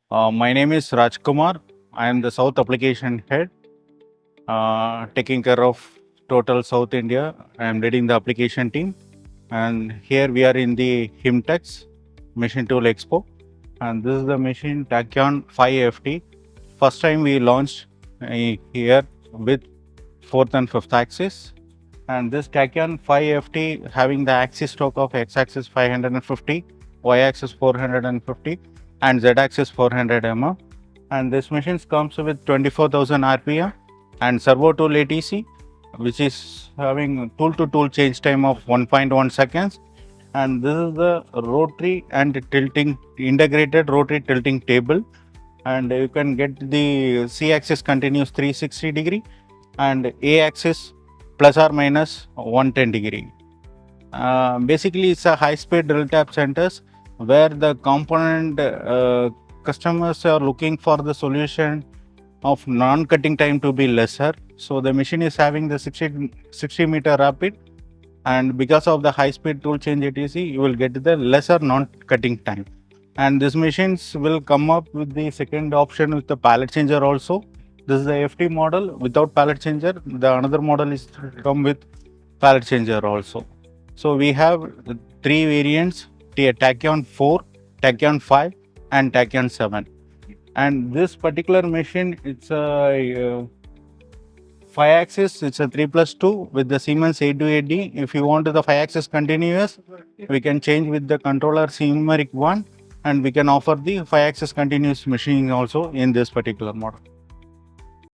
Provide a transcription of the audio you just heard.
My name is Rajkumar. I am the South Application Head, taking care of total South India. I am leading the application team, and here we are in the HIMTEX Machine Tool Expo, and this is the machine Tachyon 5FT. First time we launched here with fourth and fifth axis, and this Tachyon 5FT having the axis stroke of x-axis 550, y-axis 450, and z-axis 400 mm. And this machine comes with 24,000 RPM and servo tool ATC, which is having tool to tool change time of 1.1 seconds. And this is the rotary and tilting, integrated rotary tilting table. And you can get the C-axis continuous 360 degree and A-axis plus or minus 110 degree. Basically, it's a high-speed drill tap centers where the component customers are looking for the solution of non-cutting time to be lesser. So the machine is having the 60 meter rapid, and because of the high-speed tool change ATC, you will get the lesser non-cutting time. And these machines will come up with the second option with the pallet changer also. This is the FT model without pallet changer. The another model is come with pallet changer also. So we have three variants: Tachyon 4, Tachyon 5, and Tachyon 7. And this particular machine, it's a 5-axis. It's a 3+2 with the Siemens 828D. If you want the 5-axis continuous, we can change with the controller Siemens 1, and we can offer the 5-axis continuous machine also in this particular model.